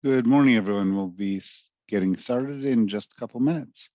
Good morning, everyone. We'll be getting started in just a couple minutes.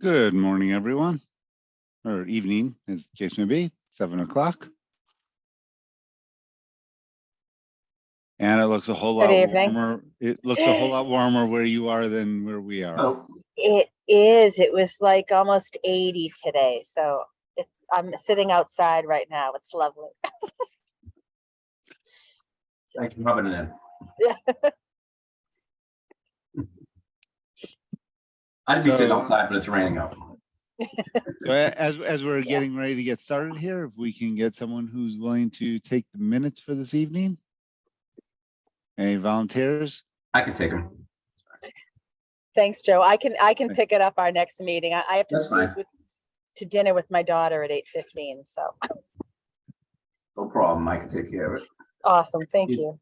Good morning, everyone, or evening, as the case may be, 7 o'clock. And it looks a whole lot warmer. It looks a whole lot warmer where you are than where we are. Oh, it is. It was like almost 80 today. So I'm sitting outside right now. It's lovely. Thanks for rubbing it in. Yeah. I'd be sitting outside, but it's raining out. So as we're getting ready to get started here, if we can get someone who's willing to take the minutes for this evening. Any volunteers? I can take them. Thanks, Joe. I can pick it up our next meeting. I have to That's fine. to dinner with my daughter at 8:15. So No problem. I can take care of it. awesome. Thank you.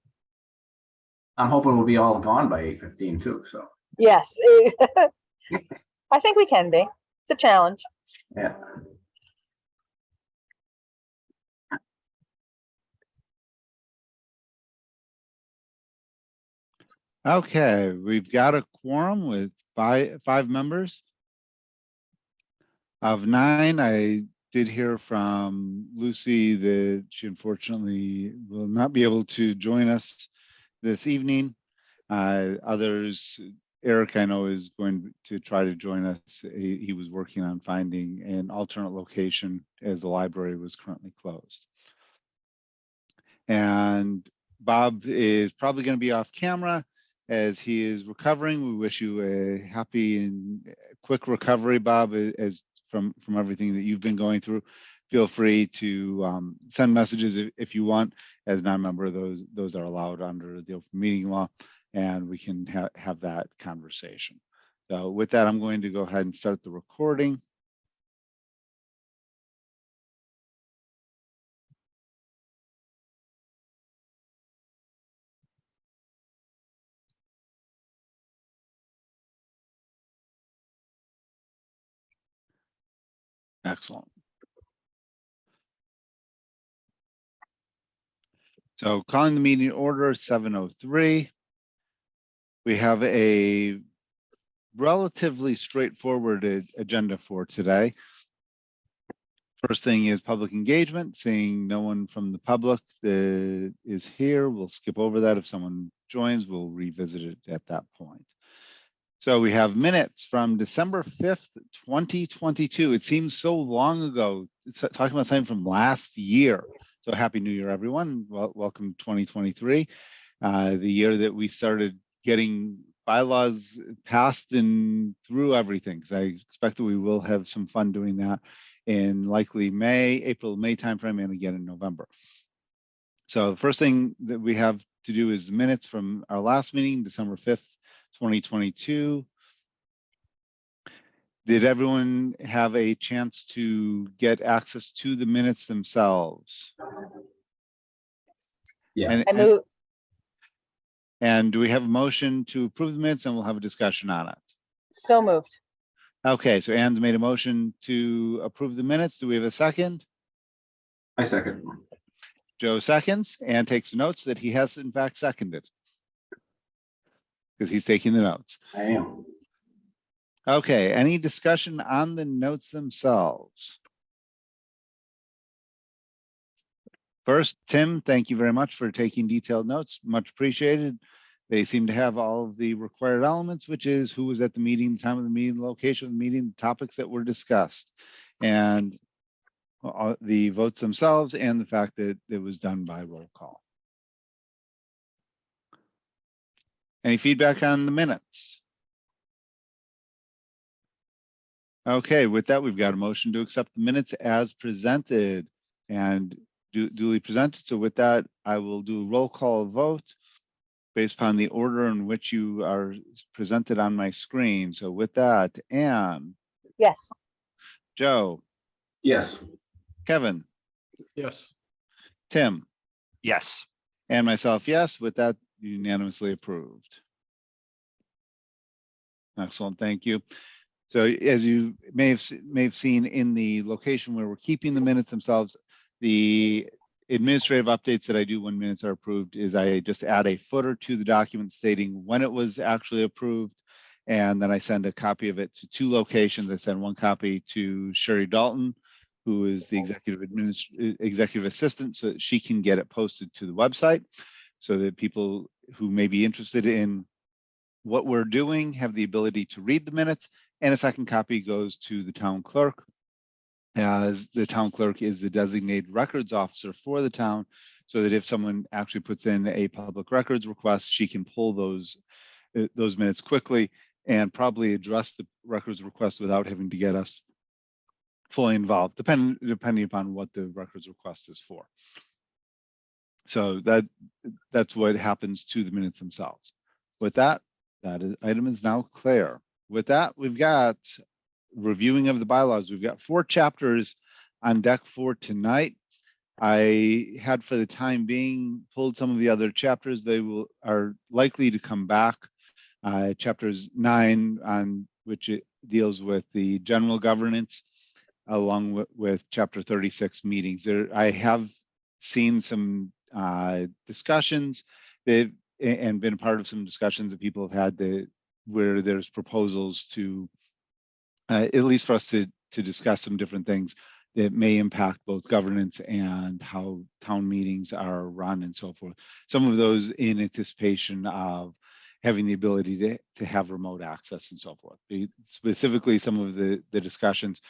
I'm hoping we'll be all gone by 8:15 too. So Yes. I think we can be. It's a challenge. yeah. Okay, we've got a quorum with five members. Of 9, I did hear from Lucy that she unfortunately will not be able to join us this evening. Others, Eric, I know, is going to try to join us. He was working on finding an alternate location as the library was currently closed. And Bob is probably going to be off camera as he is recovering. We wish you a happy and quick recovery, Bob, as from everything that you've been going through. Feel free to send messages if you want. As non-member, those are allowed under the open meeting law, and we can have that conversation. So with that, I'm going to go ahead and start the recording. Excellent. So calling the meeting order 7:03. We have a relatively straightforward agenda for today. First thing is public engagement. Seeing no one from the public that is here, we'll skip over that. If someone joins, we'll revisit it at that point. So we have minutes from December 5th, 2022. It seems so long ago. It's talking about something from last year. So happy New Year, everyone. Welcome 2023, the year that we started getting bylaws passed and through everything. So I expect that we will have some fun doing that in likely April, May timeframe, and again in November. So the first thing that we have to do is the minutes from our last meeting, December 5th, 2022. Did everyone have a chance to get access to the minutes themselves? Yeah. And do we have a motion to approve the minutes, and we'll have a discussion on it? So moved. Okay, so Ann's made a motion to approve the minutes. Do we have a second? I second. Joe seconds and takes notes that he has in fact seconded, because he's taking the notes. I am. Okay, any discussion on the notes themselves? First, Tim, thank you very much for taking detailed notes. Much appreciated. They seem to have all of the required elements, which is who was at the meeting, the time of the meeting, the location of the meeting, the topics that were discussed, and the votes themselves, and the fact that it was done by roll call. Any feedback on the minutes? Okay, with that, we've got a motion to accept the minutes as presented and duly presented. So with that, I will do a roll call vote based upon the order in which you are presented on my screen. So with that, Anne, Yes. Joe, Yes. Kevin, Yes. Tim, Yes. and myself, yes. With that, unanimously approved. Excellent, thank you. So as you may have seen in the location where we're keeping the minutes themselves, the administrative updates that I do when minutes are approved is I just add a footer to the document stating when it was actually approved. And then I send a copy of it to 2 locations. I send one copy to Sherry Dalton, who is the executive assistant, so that she can get it posted to the website so that people who may be interested in what we're doing have the ability to read the minutes. And a second copy goes to the town clerk, as the town clerk is the designated records officer for the town, so that if someone actually puts in a public records request, she can pull those minutes quickly and probably address the records request without having to get us fully involved, depending upon what the records request is for. So that's what happens to the minutes themselves. With that, item is now clear. With that, we've got reviewing of the bylaws. We've got 4 chapters on deck for tonight. I had, for the time being, pulled some of the other chapters. They are likely to come back. Chapters 9, on which it deals with the general governance, along with chapter 36 meetings. I have seen some discussions that, and been a part of some discussions that people have had where there's proposals to, at least for us to discuss some different things that may impact both governance and how town meetings are run and so forth. Some of those in anticipation of having the ability to have remote access and so forth. Specifically, some of the discussions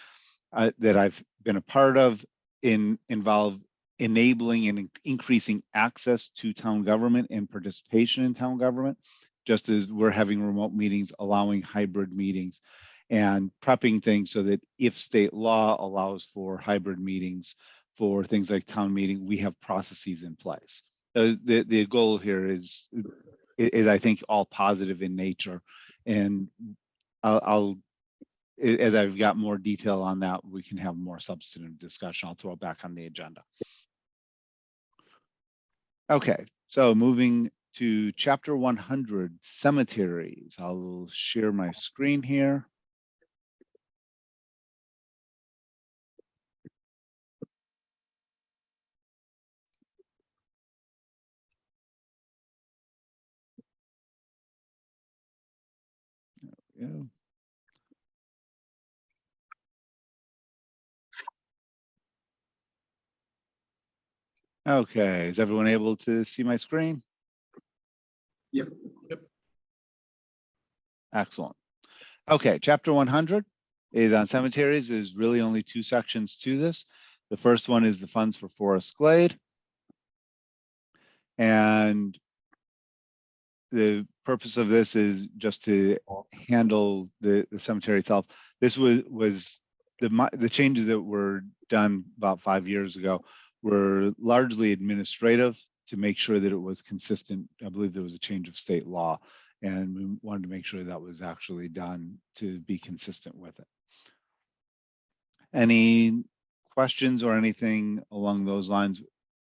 that I've been a part of involve enabling and increasing access to town government and participation in town government, just as we're having remote meetings, allowing hybrid meetings, and prepping things so that if state law allows for hybrid meetings for things like town meeting, we have processes in place. The goal here is I think all positive in nature, and I'll as I've got more detail on that, we can have more substantive discussion. I'll throw it back on the agenda. Okay, so moving to chapter 100, cemeteries. I'll share my screen here. Yeah. Okay, is everyone able to see my screen? Yep. Excellent. Okay, chapter 100 is on cemeteries. There's really only 2 sections to this. The first one is the funds for Forest Glade. And the purpose of this is just to handle the cemetery itself. This was the changes that were done about 5 years ago were largely administrative to make sure that it was consistent. I believe there was a change of state law, and we wanted to make sure that was actually done to be consistent with it. Any questions or anything along those lines?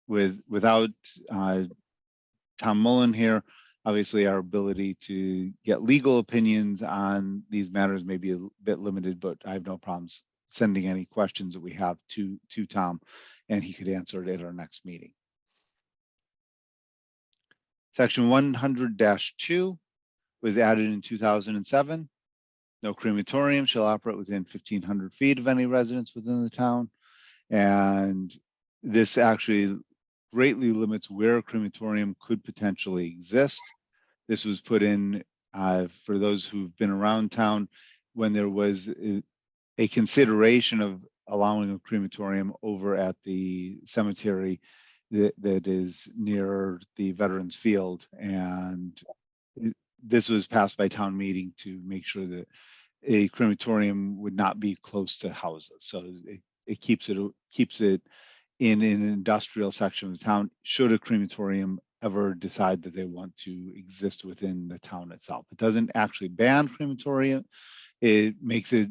Without Tom Mullen here, obviously our ability to get legal opinions on these matters may be a bit limited, but I have no problems sending any questions that we have to Tom, and he could answer it at our next meeting. Section 100-2 was added in 2007. No crematorium shall operate within 1,500 feet of any residence within the town. And this actually greatly limits where a crematorium could potentially exist. This was put in for those who've been around town when there was a consideration of allowing a crematorium over at the cemetery that is near the Veterans Field. And this was passed by town meeting to make sure that a crematorium would not be close to houses. So it keeps it in an industrial section of the town, should a crematorium ever decide that they want to exist within the town itself. It doesn't actually ban crematorium. It makes it,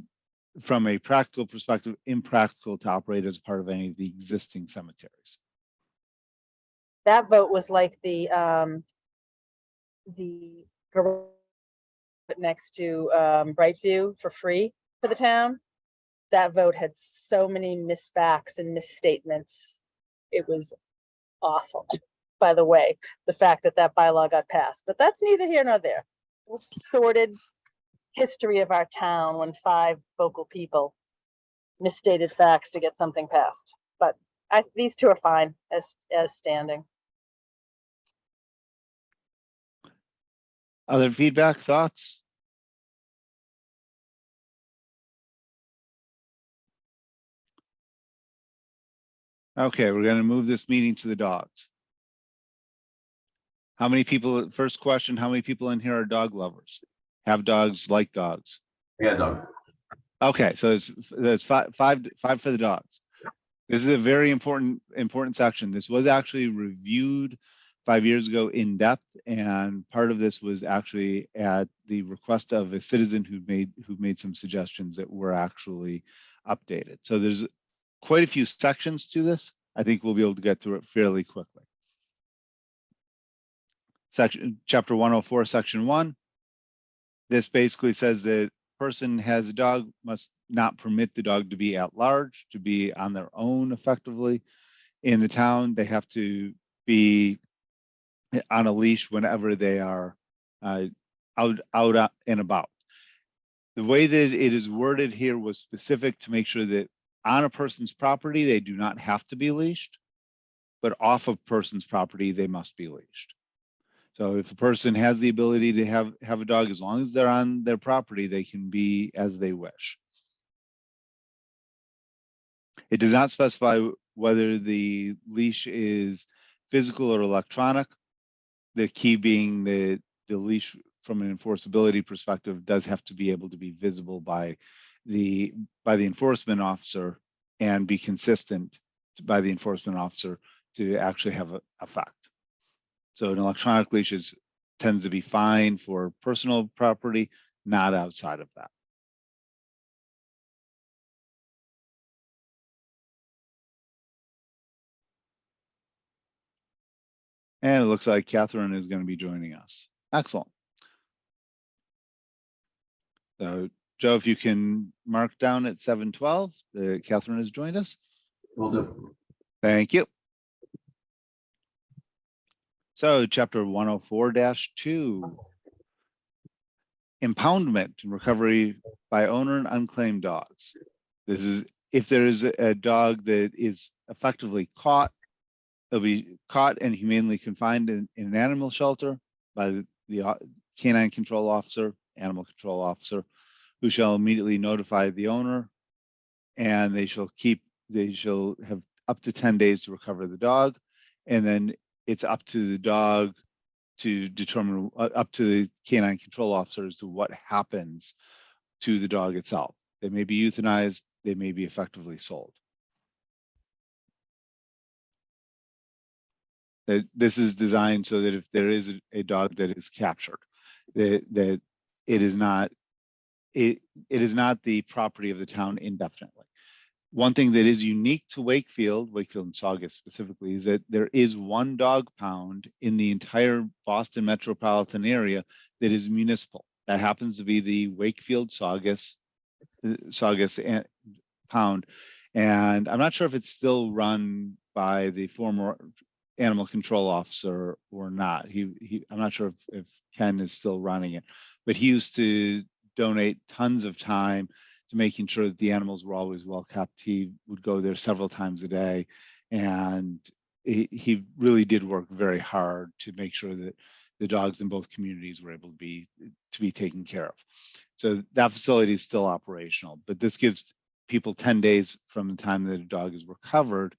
from a practical perspective, impractical to operate as part of any of the existing cemeteries. That vote was like the garage next to Brightview for free for the town. That vote had so many misfacts and misstatements. It was awful, by the way, the fact that that bylaw got passed, but that's neither here nor there. The sordid history of our town when 5 vocal people misstated facts to get something passed. But these two are fine as standing. Other feedback, thoughts? Okay, we're going to move this meeting to the dogs. How many people, first question, how many people in here are dog lovers? Have dogs, like dogs? Yeah, Doug. Okay, so it's five for the dogs. This is a very important section. This was actually reviewed 5 years ago in depth, and part of this was actually at the request of a citizen who made some suggestions that were actually updated. So there's quite a few sections to this. I think we'll be able to get through it fairly quickly. Chapter 104, section 1. This basically says that person has a dog must not permit the dog to be at large, to be on their own effectively in the town. They have to be on a leash whenever they are out and about. The way that it is worded here was specific to make sure that on a person's property, they do not have to be leashed, but off of person's property, they must be leashed. So if a person has the ability to have a dog, as long as they're on their property, they can be as they wish. It does not specify whether the leash is physical or electronic. The key being that the leash, from an enforceability perspective, does have to be able to be visible by the enforcement officer and be consistent by the enforcement officer to actually have an effect. So an electronic leash tends to be fine for personal property, not outside of that. And it looks like Catherine is going to be joining us. Excellent. So Joe, if you can mark down at 7:12, Catherine has joined us. Will do. Thank you. So chapter 104-2, impoundment and recovery by owner and unclaimed dogs. This is if there is a dog that is effectively caught, it'll be caught and humanely confined in an animal shelter by the canine control officer, animal control officer, who shall immediately notify the owner, and they shall have up to 10 days to recover the dog, and then it's up to the dog to determine, up to the canine control officer as to what happens to the dog itself. They may be euthanized, they may be effectively sold. This is designed so that if there is a dog that is captured, that it is not the property of the town indefinitely. One thing that is unique to Wakefield and Saugus specifically, is that there is one dog pound in the entire Boston metropolitan area that is municipal. That happens to be the Wakefield Saugus pound. And I'm not sure if it's still run by the former animal control officer or not. I'm not sure if Ken is still running it, but he used to donate tons of time to making sure that the animals were always well kept. He would go there several times a day, and he really did work very hard to make sure that the dogs in both communities were able to be taken care of. So that facility is still operational, but this gives people 10 days from the time that a dog is recovered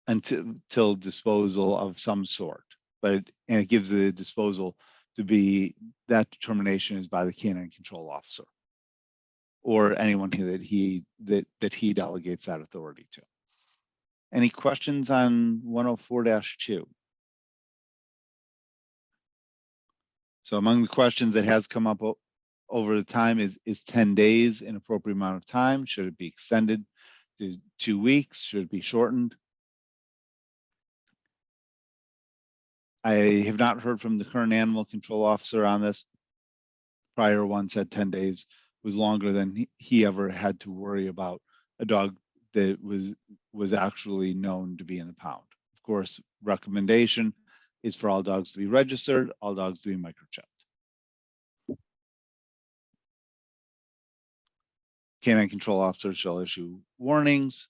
until disposal of some sort. And it gives the disposal to be, that determination is by the canine control officer or anyone that he delegates that authority to. Any questions on 104-2? So among the questions that has come up over the time is 10 days an appropriate amount of time? Should it be extended to 2 weeks? Should it be shortened? I have not heard from the current animal control officer on this. Prior one said 10 days was longer than he ever had to worry about a dog that was actually known to be in the pound. Of course, recommendation is for all dogs to be registered, all dogs to be microchipped. Canine control officers shall issue warnings.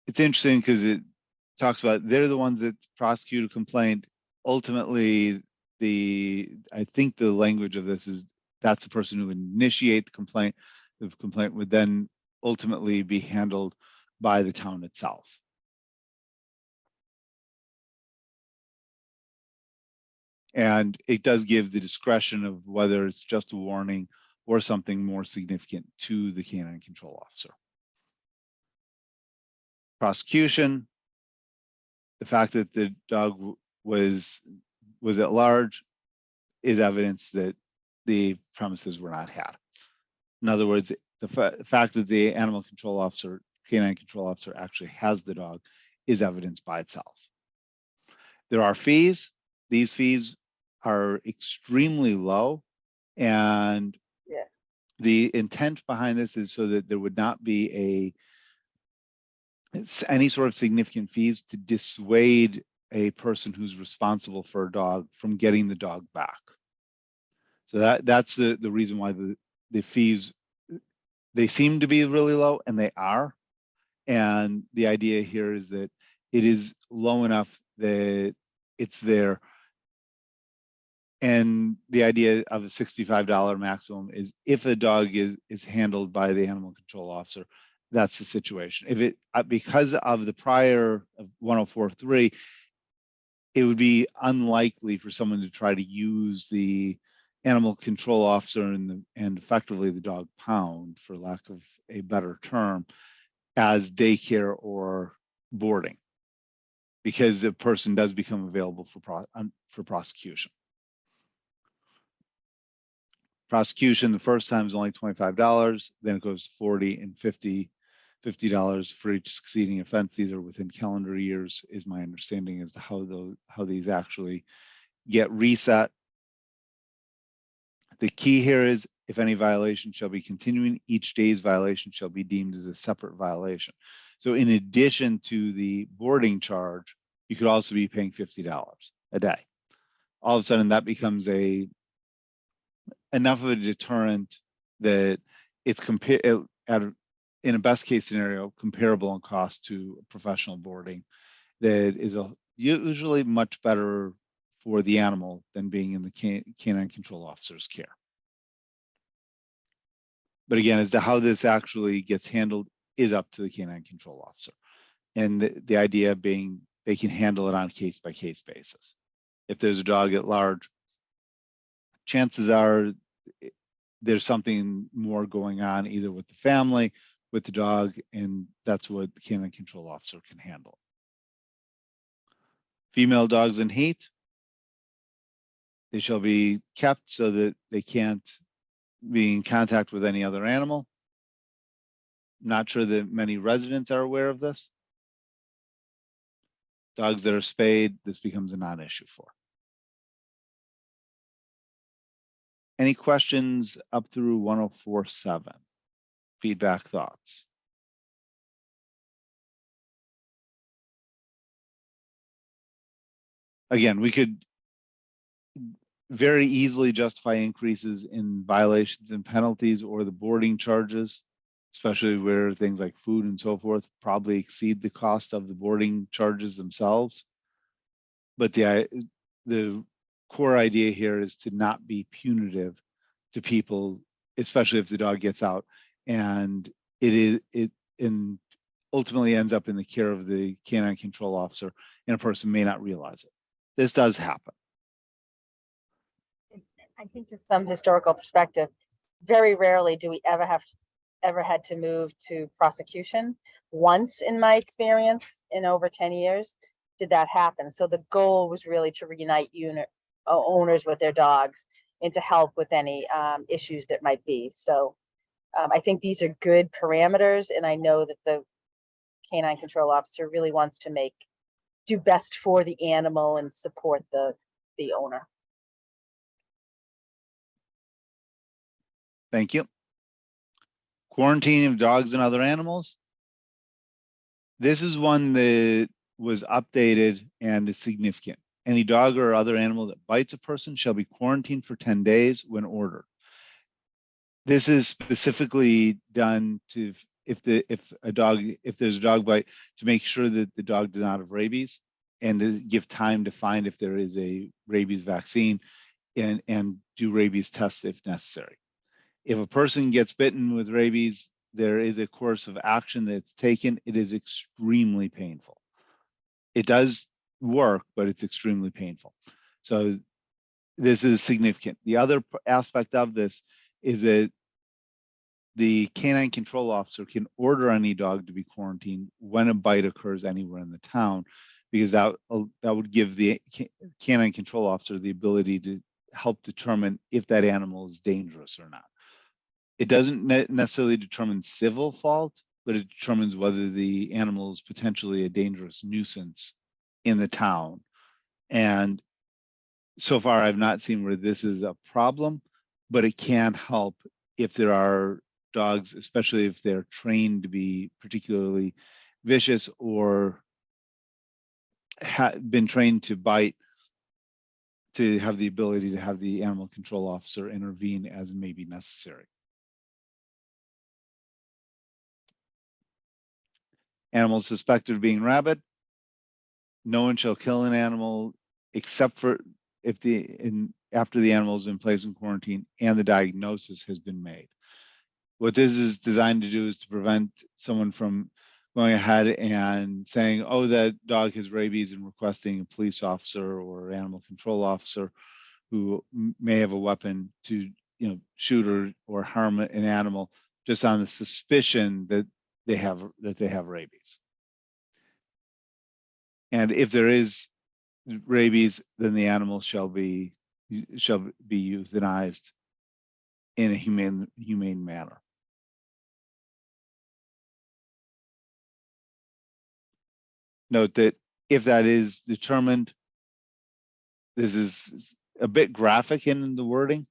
It's interesting because it talks about they're the ones that prosecute a complaint. Ultimately, I think the language of this is that's the person who would initiate the complaint. The complaint would then ultimately be handled by the town itself. And it does give the discretion of whether it's just a warning or something more significant to the canine control officer. Prosecution, the fact that the dog was at large is evidence that the premises were not had. In other words, the fact that the animal control officer, canine control officer actually has the dog is evidence by itself. There are fees. These fees are extremely low, and the intent behind this is so that there would not be any sort of significant fees to dissuade a person who's responsible for a dog from getting the dog back. So that's the reason why the fees, they seem to be really low, and they are. And the idea here is that it is low enough that it's there. And the idea of a $65 maximum is if a dog is handled by the animal control officer, that's the situation. If it, because of the prior of 104.3, it would be unlikely for someone to try to use the animal control officer and effectively the dog pound, for lack of a better term, as daycare or boarding, because the person does become available for prosecution. Prosecution, the first time is only $25, then it goes to $40 and $50 for each succeeding offense. These are within calendar years, is my understanding as to how these actually get reset. The key here is if any violation shall be continuing, each day's violation shall be deemed as a separate violation. So in addition to the boarding charge, you could also be paying $50 a day. All of a sudden that becomes enough of a deterrent that it's in a best case scenario, comparable in cost to professional boarding, that is usually much better for the animal than being in the canine control officer's care. But again, as to how this actually gets handled is up to the canine control officer. And the idea being they can handle it on a case-by-case basis. If there's a dog at large, chances are there's something more going on either with the family, with the dog, and that's what the canine control officer can handle. Female dogs in heat, they shall be kept so that they can't be in contact with any other animal. Not sure that many residents are aware of this. Dogs that are spayed, this becomes a non-issue for. Any questions up through 104.7? Feedback, thoughts? Again, we could, very easily justify increases in violations and penalties or the boarding charges, especially where things like food and so forth probably exceed the cost of the boarding charges themselves. But the core idea here is to not be punitive to people, especially if the dog gets out and and ultimately ends up in the care of the canine control officer, and a person may not realize it. This does happen. I think just some historical perspective, very rarely do we ever had to move to prosecution. Once in my experience in over 10 years did that happen. So the goal was really to reunite owners with their dogs and to help with any issues that might be. So I think these are good parameters, and I know that the canine control officer really wants to do best for the animal and support the owner. Thank you. Quarantining of dogs and other animals. This is one that was updated and is significant. Any dog or other animal that bites a person shall be quarantined for 10 days when ordered. This is specifically done to, if there's a dog bite, to make sure that the dog does not have rabies, and to give time to find if there is a rabies vaccine and do rabies tests if necessary. If a person gets bitten with rabies, there is a course of action that's taken. It is extremely painful. It does work, but it's extremely painful. So this is significant. The other aspect of this is that the canine control officer can order any dog to be quarantined when a bite occurs anywhere in the town, because that would give the canine control officer the ability to help determine if that animal is dangerous or not. It doesn't necessarily determine civil fault, but it determines whether the animal is potentially a dangerous nuisance in the town. And so far, I've not seen where this is a problem, but it can help if there are dogs, especially if they're trained to be particularly vicious or been trained to bite, to have the ability to have the animal control officer intervene as may be necessary. Animals suspected of being rabid. No one shall kill an animal except for if after the animal has been placed in quarantine and the diagnosis has been made. What this is designed to do is to prevent someone from going ahead and saying, oh, that dog has rabies, and requesting a police officer or animal control officer who may have a weapon to shoot or harm an animal just on the suspicion that they have rabies. And if there is rabies, then the animal shall be euthanized in a humane manner. Note that if that is determined, this is a bit graphic in the wording,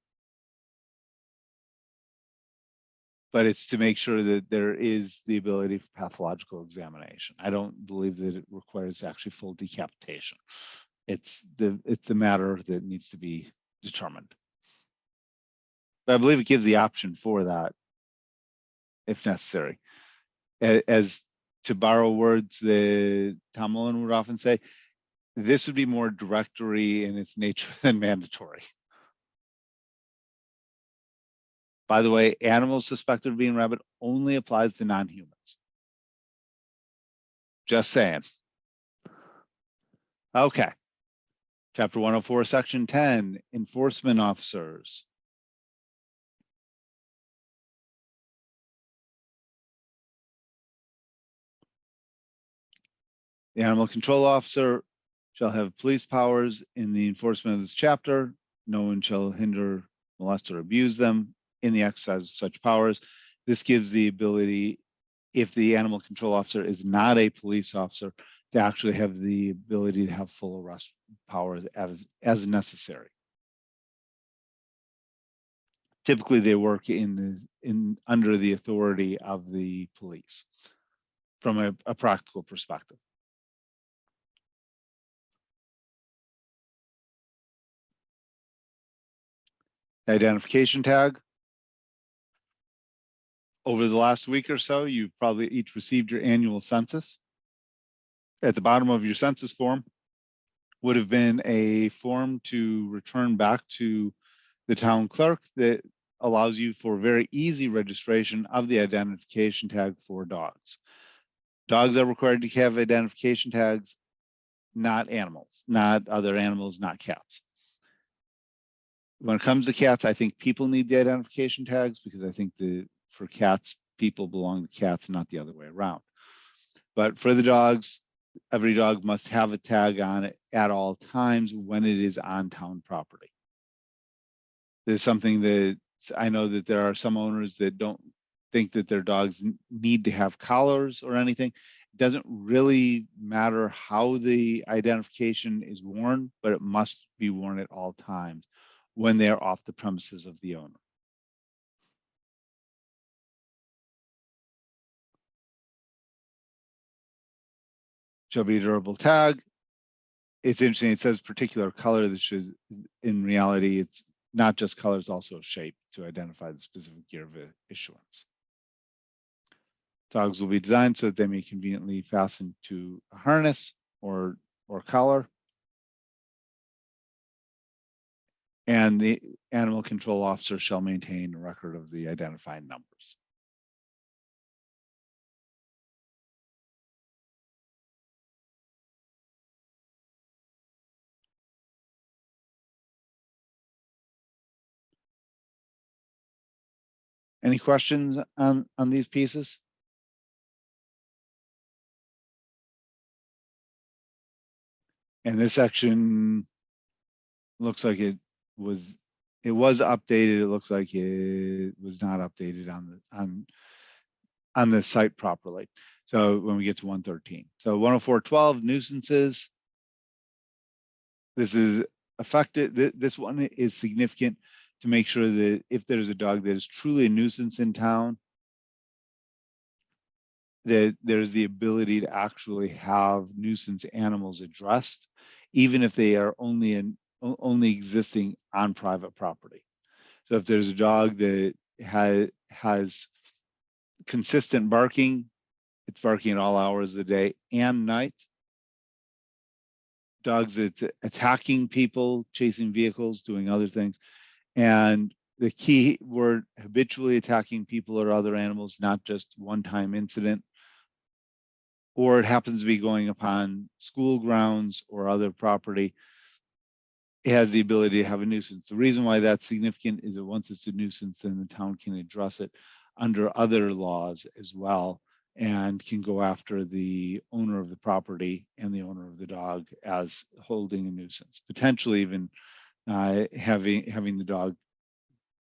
but it's to make sure that there is the ability for pathological examination. I don't believe that it requires actually full decapitation. It's the matter that needs to be determined. But I believe it gives the option for that if necessary. As to borrow words that Tom Mullen would often say, this would be more directory in its nature than mandatory. By the way, animals suspected of being rabid only applies to non-humans. Just saying. Okay. Chapter 104, Section 10, Enforcement Officers. The animal control officer shall have police powers in the enforcement of this chapter. No one shall hinder, molest, or abuse them in the exercise of such powers. This gives the ability, if the animal control officer is not a police officer, to actually have the ability to have full arrest powers as necessary. Typically, they work under the authority of the police from a practical perspective. the identification tag. Over the last week or so, you've probably each received your annual census. At the bottom of your census form would have been a form to return back to the town clerk that allows you for very easy registration of the identification tag for dogs. Dogs are required to have identification tags, not animals, not other animals, not cats. When it comes to cats, I think people need the identification tags because I think for cats, people belong to cats, not the other way around. But for the dogs, every dog must have a tag on it at all times when it is on town property. There's something that I know that there are some owners that don't think that their dogs need to have collars or anything. It doesn't really matter how the identification is worn, but it must be worn at all times when they are off the premises of the owner. Shall be a durable tag. It's interesting, it says particular color that should, in reality, it's not just colors, also shape to identify the specific year of issuance. Dogs will be designed so that they may conveniently fasten to a harness or collar. And the animal control officer shall maintain a record of the identified numbers. Any questions on these pieces? And this section looks like it was updated. It looks like it was not updated on the site properly. So when we get to 113. So 104.12 nuisances. This is affected. This one is significant to make sure that if there's a dog that is truly a nuisance in town, that there's the ability to actually have nuisance animals addressed, even if they are only existing on private property. So if there's a dog that has consistent barking, it's barking at all hours of the day and night. Dogs that's attacking people, chasing vehicles, doing other things. And the key word, habitually attacking people or other animals, not just one-time incident, or it happens to be going upon school grounds or other property, it has the ability to have a nuisance. The reason why that's significant is that once it's a nuisance, then the town can address it under other laws as well and can go after the owner of the property and the owner of the dog as holding a nuisance, potentially even having the dog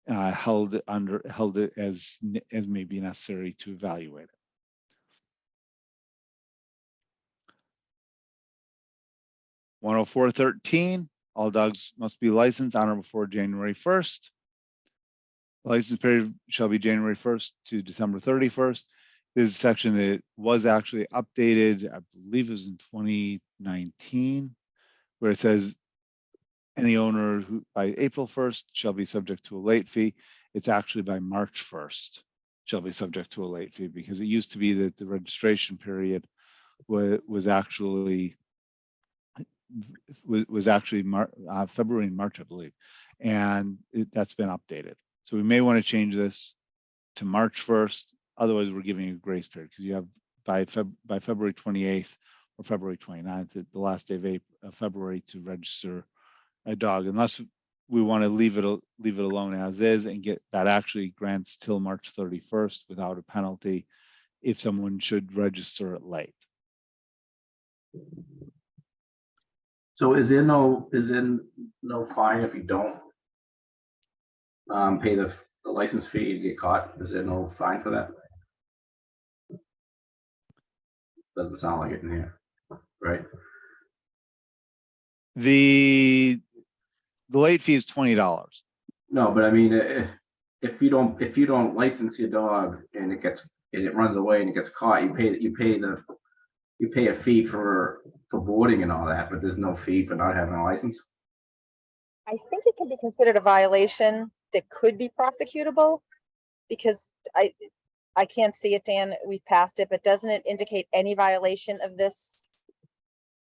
held it as may be necessary to evaluate it. .104.13, all dogs must be licensed on or before January 1st. The license period shall be January 1st to December 31st. This is a section that was actually updated, I believe it was in 2019, where it says any owner who by April 1st shall be subject to a late fee. It's actually by March 1st shall be subject to a late fee, because it used to be that the registration period was actually February and March, I believe, and that's been updated. So we may want to change this to March 1st. Otherwise, we're giving you a grace period, because you have by February 28th or February 29th, the last day of February, to register a dog, unless we want to leave it alone as is and get that actually grants till March 31st without a penalty if someone should register it late. So is there no fine if you don't pay the license fee to get caught? Is there no fine for that? Doesn't sound like it in here, right? The late fee is $20. No, but I mean, if you don't license your dog and it runs away and it gets caught, you pay a fee for boarding and all that, but there's no fee for not having a license. I think it can be considered a violation that could be prosecutable? Because I can't see it, Dan, we passed it, but doesn't it indicate any violation of this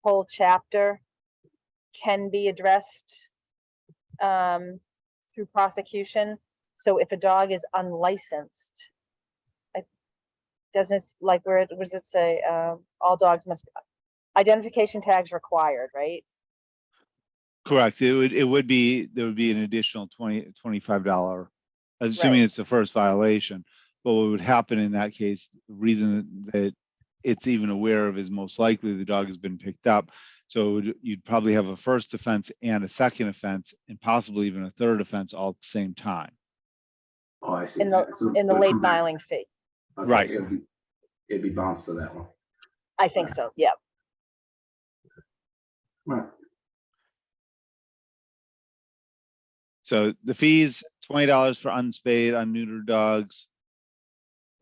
whole chapter can be addressed through prosecution? So if a dog is unlicensed, doesn't, like, where does it say, all dogs must, identification tags required, right? Correct. It would be, there would be an additional $25, assuming Right. it's the first violation. But what would happen in that case, the reason that it's even aware of is most likely the dog has been picked up. So you'd probably have a first offense and a second offense, and possibly even a third offense all at the same time. Oh, I see. In the So in the it'll late come back. filing fee. Okay, Right. so it'd be bounced to that one. I think so, yeah. Right. So the fees, $20 for unspayed, unneutered dogs.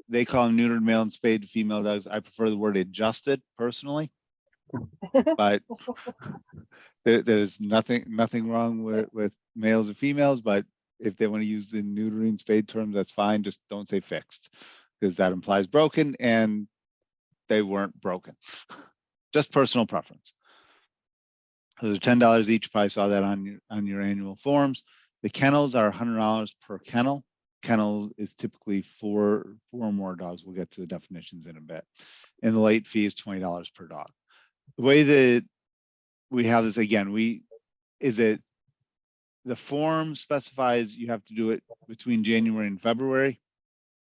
They call them neutered male and spayed female dogs. I prefer the word adjusted personally. But there's nothing wrong with males and females, but if they want to use the neutering spayed term, that's fine. Just don't say fixed, because that implies broken, and they weren't broken. Just personal preference. Those are $10 each. Probably saw that on your annual forms. The kennels are $100 per kennel. Kennel is typically four or more dogs. We'll get to the definitions in a bit. And the late fee is $20 per dog. The way that we have this, again, the form specifies you have to do it between January and February,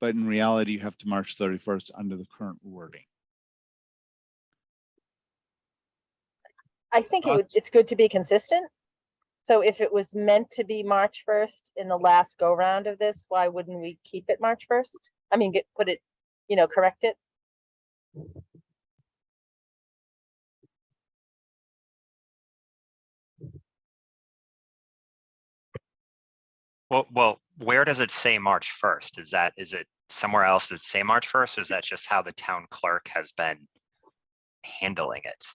but in reality, you have to March 31st under the current wording. I think it's good to be consistent. So if it was meant to be March 1st in the last go round of this, why wouldn't we keep it March 1st? I mean, put it, correct it. Well, where does it say March 1st? Is it somewhere else that say March 1st, or is that just how the town clerk has been handling it?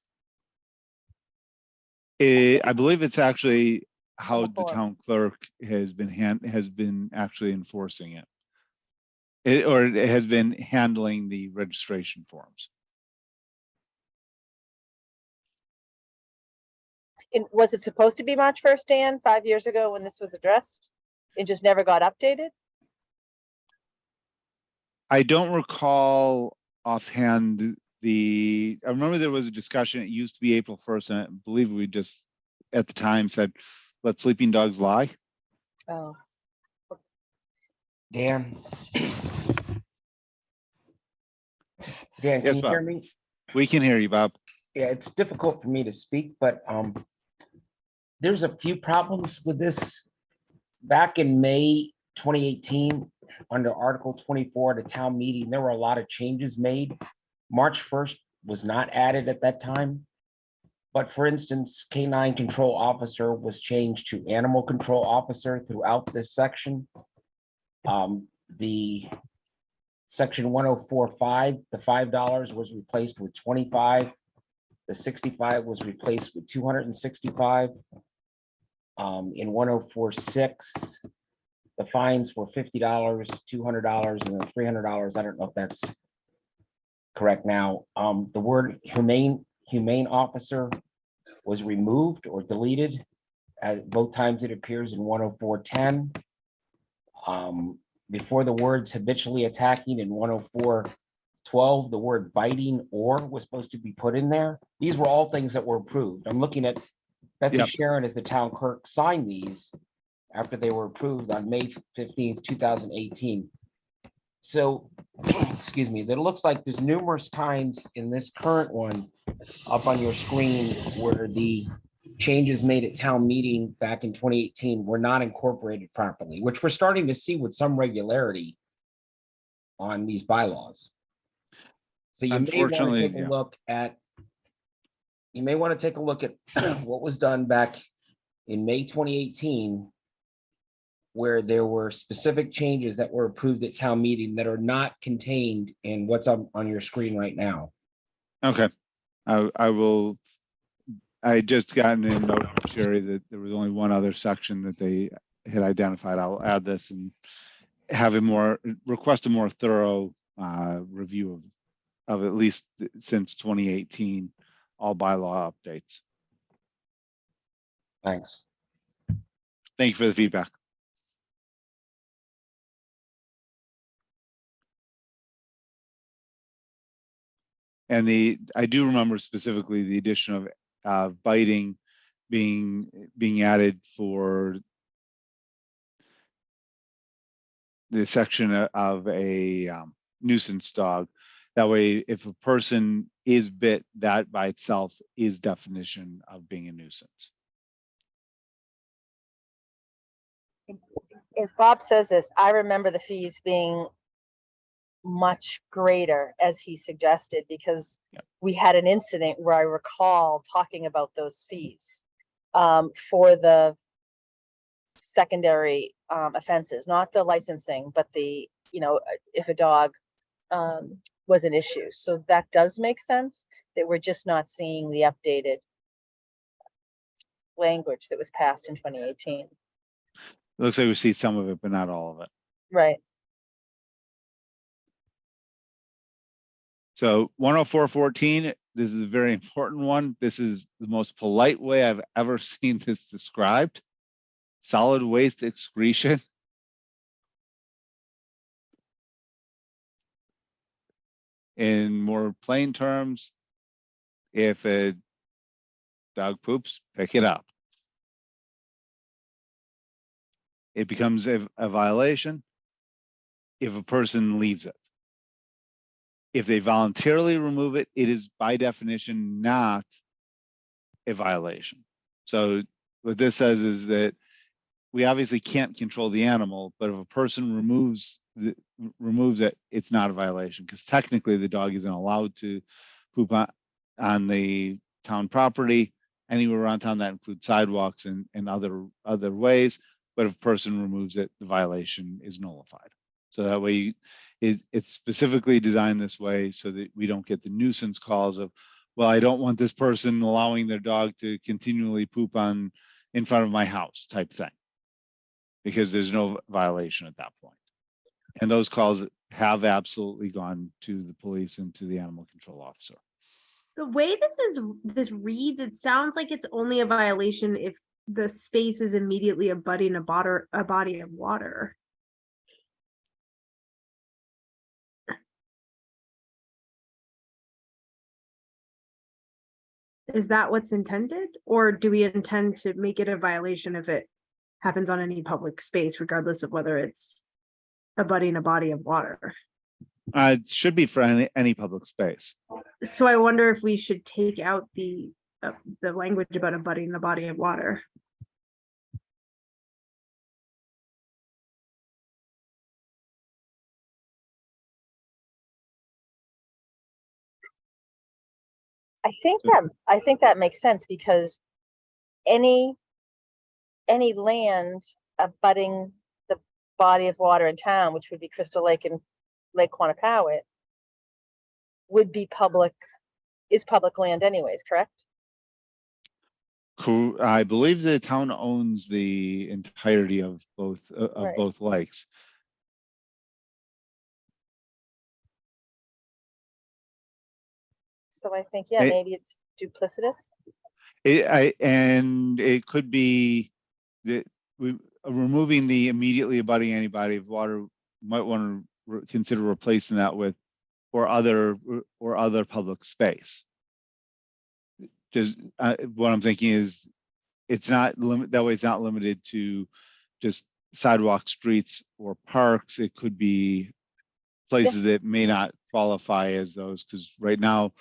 I believe it's actually how the form. town clerk has been actually enforcing it. It has been handling the registration forms. Was it supposed to be March 1st, Dan, 5 years ago when this was addressed? It just never got updated? I don't recall offhand I remember there was a discussion. It used to be April 1st, and I believe we just at the time said, let sleeping dogs lie. Oh, Dan? Dan, Yes, can you hear Bob. me? We can hear you, Bob. Yeah, it's difficult for me to speak, but there's a few problems with this. Back in May 2018, under Article 24 of the town meeting, there were a lot of changes made. March 1st was not added at that time. But for instance, Canine Control Officer was changed to Animal Control Officer throughout this section. The section 104.5, the $5 was replaced with 25. The 65 was replaced with 265. In 104.6, the fines were $50, $200, and then $300. I don't know if that's correct now. The word humane officer was removed or deleted. At both times it appears in 104.10. Before the words habitually attacking in 104.12, the word biting or was supposed to be put in there. These were all things that were approved. I'm looking at Betsy Yep. Sharon as the town clerk signed these after they were approved on May 15th, 2018. So, excuse me, that looks like there's numerous times in this current one up on your screen where the changes made at town meeting back in 2018 were not incorporated properly, which we're starting to see with some regularity on these bylaws. So you may want to Unfortunately, take a yeah. look at, what was done back in May 2018, where there were specific changes that were approved at town meeting that are not contained in what's on your screen right now. Okay. I just gotten a note from Sherry that there was only one other section that they had identified. I'll add this and have request a more thorough review of at least since 2018, all bylaw updates. Thanks. Thank you for the feedback. And I do remember specifically the addition of biting being added for the section of a nuisance dog. That way, if a person is bit, that by itself is definition of being a nuisance. If Bob says this, I remember the fees being much greater, as he suggested, because Yep. we had an incident where I recall talking about those fees for the secondary offenses, not the licensing, but the, if a dog was an issue. So that does make sense, that we're just not seeing the updated language that was passed in 2018. It looks like we see some of it, but not all of it. Right. So 104.14, this is a very important one. This is the most polite way I've ever seen this described. Solid waste excretion. In more plain terms, if a dog poops, pick it up. It becomes a violation if a person leaves it. If they voluntarily remove it, it is by definition not a violation. So what this says is that we obviously can't control the animal, but if a person removes it, it's not a violation, because technically the dog isn't allowed to poop on the town property anywhere around town. That includes sidewalks and other ways. But if a person removes it, the violation is nullified. So that way, it's specifically designed this way so that we don't get the nuisance calls of, well, I don't want this person allowing their dog to continually poop in front of my house type thing, because there's no violation at that point. And those calls have absolutely gone to the police and to the animal control officer. The way this reads, it sounds like it's only a violation if the space is immediately abutting a body of water. Is that what's intended? Or do we intend to make it a violation if it happens on any public space, regardless of whether it's abutting a body of water? It should be for any public space. So I wonder if we should take out the language about abutting the body of water. I think that makes sense, because any land abutting the body of water in town, which would be Crystal Lake and Lake Quannapowitt, would be is public land anyways, correct? I believe the town owns the entirety of both Right. both lakes. So I think, yeah, It- maybe it's duplicitous. And it could be that removing the immediately abutting any body of water, might want to consider replacing that with or other public space. Just what I'm thinking is, it's not that way. It's not limited to just sidewalk, streets, or parks. It could be places that may not qualify as those, because right now,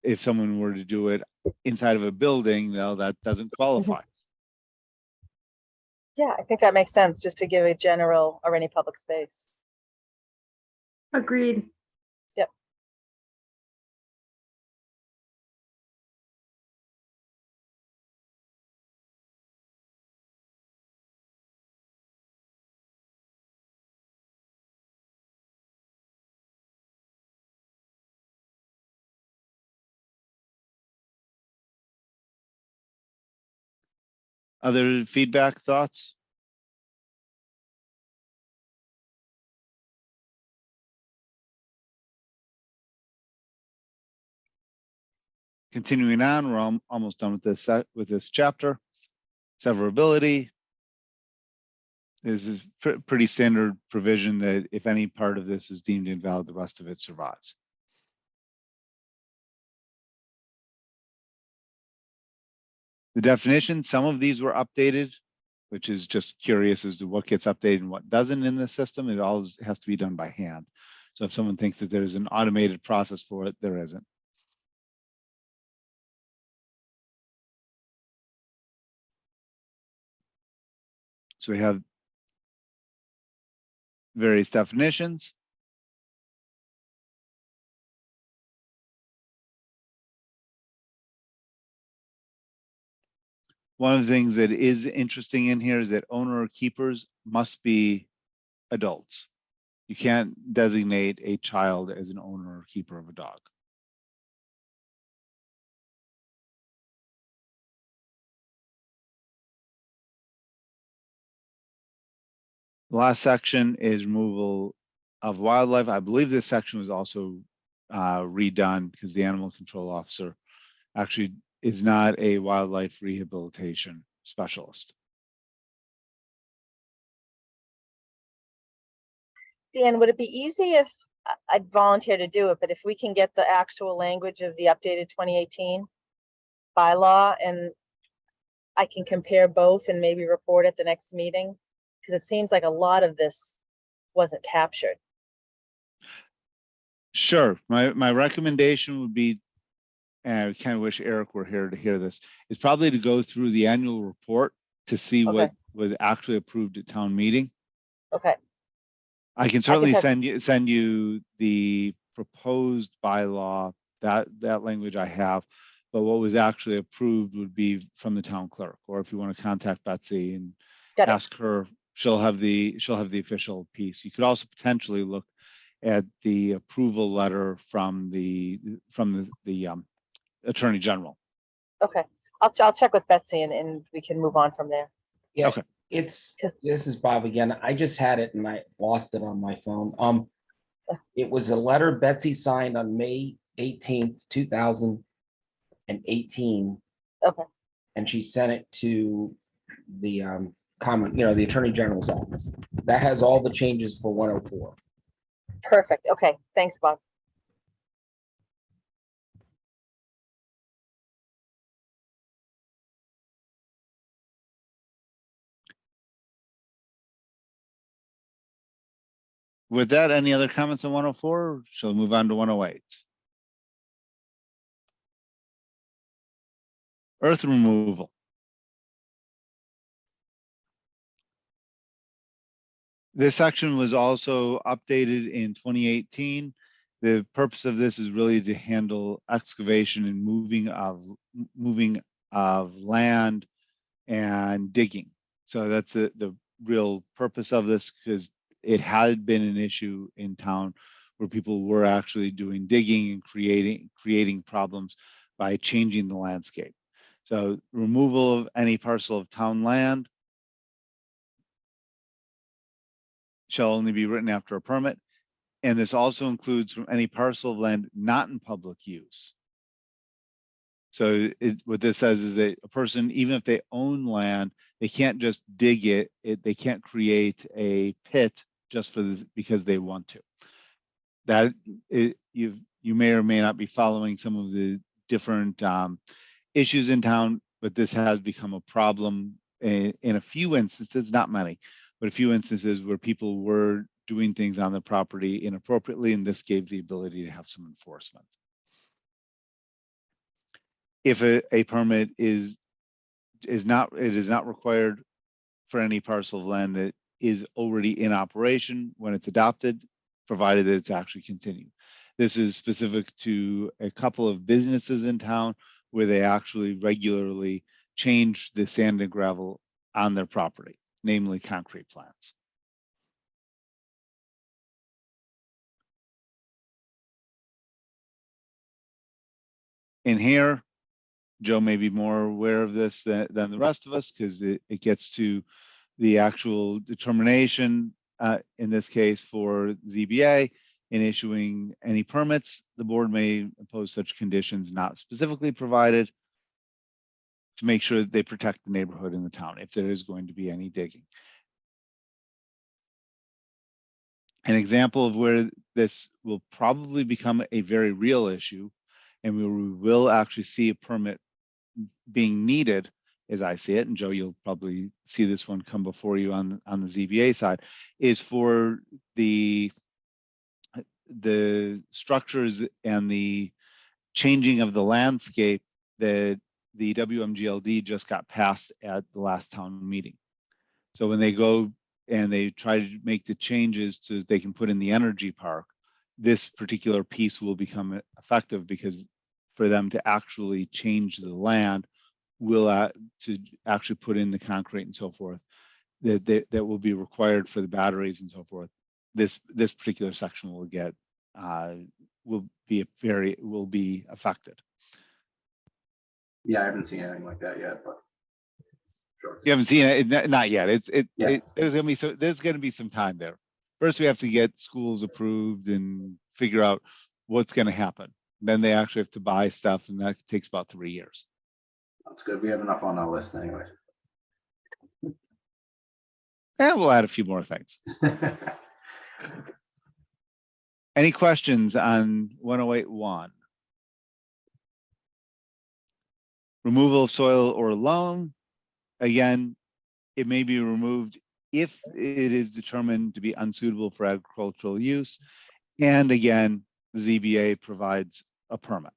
if someone were to do it inside of a building, though, that doesn't qualify. Yeah, I think that makes sense, just to give a general or any public space. Agreed. Yep. Other feedback, thoughts? Continuing on, we're almost done with this chapter. Severability. This is pretty standard provision that if any part of this is deemed invalid, the rest of it survives. The definition, some of these were updated, which is just curious as to what gets updated and what doesn't in the system. It all has to be done by hand. So if someone thinks that there's an automated process for it, there isn't. So we have various definitions. One of the things that is interesting in here is that owner or keepers must be adults. You can't designate a child as an owner or keeper of a dog. The last section is removal of wildlife. I believe this section was also redone because the animal control officer actually is not a wildlife rehabilitation specialist. Dan, would it be easy if I'd volunteer to do it, but if we can get the actual language of the updated 2018 bylaw and I can compare both and maybe report at the next meeting? Because it seems like a lot of this wasn't captured. Sure, my recommendation would be, and I kind of wish Eric were here to hear this, is probably to go through the annual report to see Okay. what was actually approved at town meeting. Okay, I can certainly touch- send you the proposed bylaw, that language I have, but what was actually approved would be from the town clerk, or if you want to contact Betsy and got it. ask her, she'll have the official piece. You could also potentially look at the approval letter from the Attorney General. Okay, I'll check with Betsy and we can move on from there. Yeah, Okay. it's, 'Cause- this is Bob again. I just had it and I lost it on my phone. It was a letter Betsy signed on May 18th, 2018. Okay, And she sent it to the the Attorney General's office. That has all the changes for 104. perfect. Okay, thanks, Bob. With that, any other comments on 104? Shall we move on to 108? Earth removal. This section was also updated in 2018. The purpose of this is really to handle excavation and moving of land and digging. So that's the real purpose of this, because it had been an issue in town where people were actually doing digging and creating problems by changing the landscape. So removal of any parcel of town land shall only be written after a permit. And this also includes from any parcel of land not in public use. So what this says is that a person, even if they own land, they can't just dig it. They can't create a pit just because they want to. That you may or may not be following some of the different issues in town, but this has become a problem in a few instances, not many, but a few instances where people were doing things on the property inappropriately, and this gave the ability to have some enforcement. If a permit is not required for any parcel of land that is already in operation when it's adopted, provided that it's actually continued. This is specific to a couple of businesses in town where they actually regularly change the sand and gravel on their property, namely concrete plants. In here, Joe may be more aware of this than the rest of us, because it gets to the actual determination, in this case for ZBA, in issuing any permits, the board may impose such conditions not specifically provided to make sure that they protect the neighborhood in the town if there is going to be any digging. An example of where this will probably become a very real issue and we will actually see a permit being needed, as I see it, and Joe, you'll probably see this one come before you on the ZBA side, is for the structures and the changing of the landscape that the WMGLD just got passed at the last town meeting. So when they go and they try to make the changes so that they can put in the energy park, this particular piece will become effective because for them to actually change the land will to actually put in the concrete and so forth that will be required for the batteries and so forth. This particular section will get will be affected. Yeah, I haven't seen anything like that yet, but. Sure. You haven't seen it, not yet. Yeah. There's gonna be some time there. First, we have to get schools approved and figure out what's gonna happen. Then they actually have to buy stuff, and that takes about 3 years. That's good. We have enough on our list anyway. And we'll add a few more things. Any questions on 108.1? Removal of soil or loam. Again, it may be removed if it is determined to be unsuitable for agricultural use. And again, the ZBA provides a permit.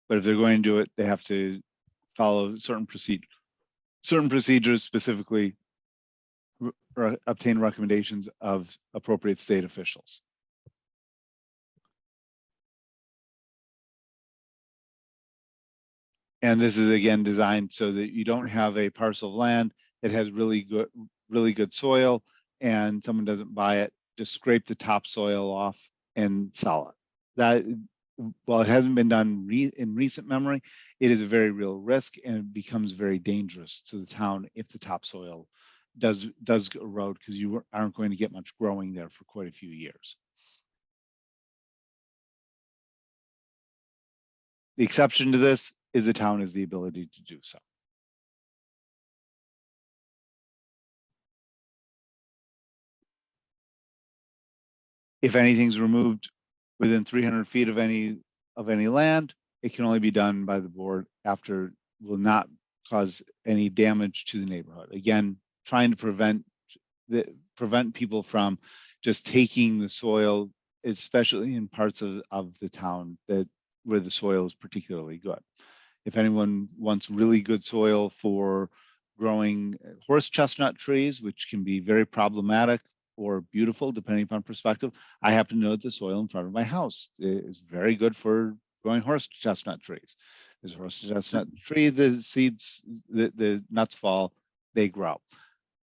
But if they're going to do it, they have to follow certain procedures, specifically obtain recommendations of appropriate state officials. And this is again designed so that you don't have a parcel of land that has really good soil and someone doesn't buy it, just scrape the topsoil off and sell it. That, while it hasn't been done in recent memory, it is a very real risk and it becomes very dangerous to the town if the topsoil does erode, because you aren't going to get much growing there for quite a few years. The exception to this is the town has the ability to do so. If anything's removed within 300 feet of any land, it can only be done by the board after, will not cause any damage to the neighborhood. Again, trying to prevent people from just taking the soil, especially in parts of the town where the soil is particularly good. If anyone wants really good soil for growing horse chestnut trees, which can be very problematic or beautiful depending upon perspective, I happen to know that the soil in front of my house is very good for growing horse chestnut trees. There's a horse chestnut tree, the seeds, the nuts fall, they grow.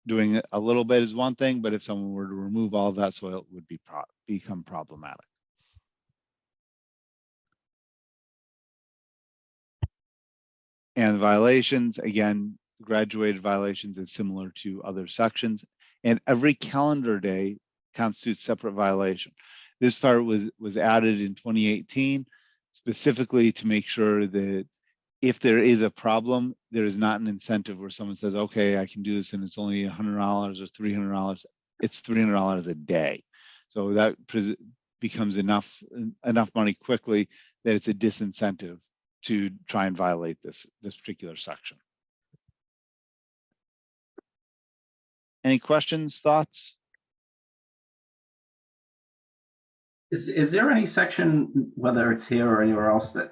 Doing a little bit is one thing, but if someone were to remove all of that soil, it would become problematic. And violations, again, graduated violations is similar to other sections, and every calendar day constitutes separate violation. This part was added in 2018 specifically to make sure that if there is a problem, there is not an incentive where someone says, okay, I can do this and it's only $100 or $300. It's $300 a day. So that becomes enough money quickly that it's a disincentive to try and violate this particular section. Any questions, thoughts? Is there any section, whether it's here or anywhere else, that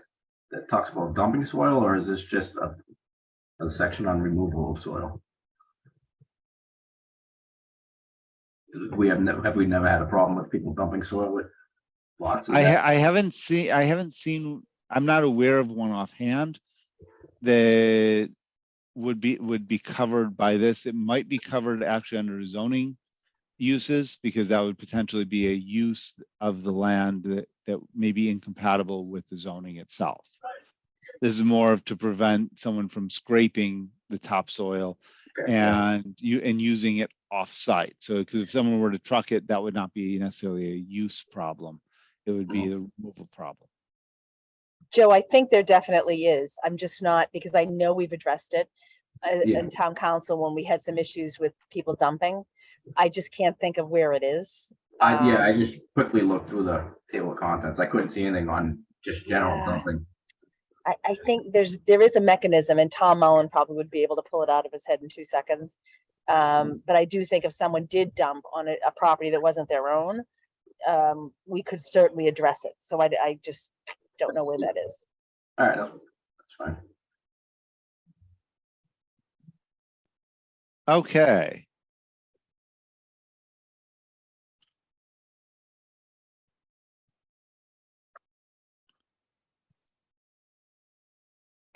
talks about dumping soil, or is this just a section on removal of soil? Have we never had a problem with people dumping soil with lots of that? I haven't seen, I'm not aware of one offhand that would be covered by this. It might be covered actually under zoning uses, because that would potentially be a use of the land that may be incompatible with the zoning itself. This is more of to prevent someone from scraping the topsoil Okay, yeah. and using it off-site. So, because if someone were to truck it, that would not be necessarily a use problem. It would be a removal problem. Joe, I think there definitely is. I'm just not, because I know we've addressed it Yeah. in town council when we had some issues with people dumping. I just can't think of where it is. I just quickly looked through the table of contents. I couldn't see anything on just general Yeah. dumping. I think there is a mechanism, and Tom Mullen probably would be able to pull it out of his head in 2 seconds. But I do think if someone did dump on a property that wasn't their own, we could certainly address it. So I just don't know where that is. All right, that's fine. Okay.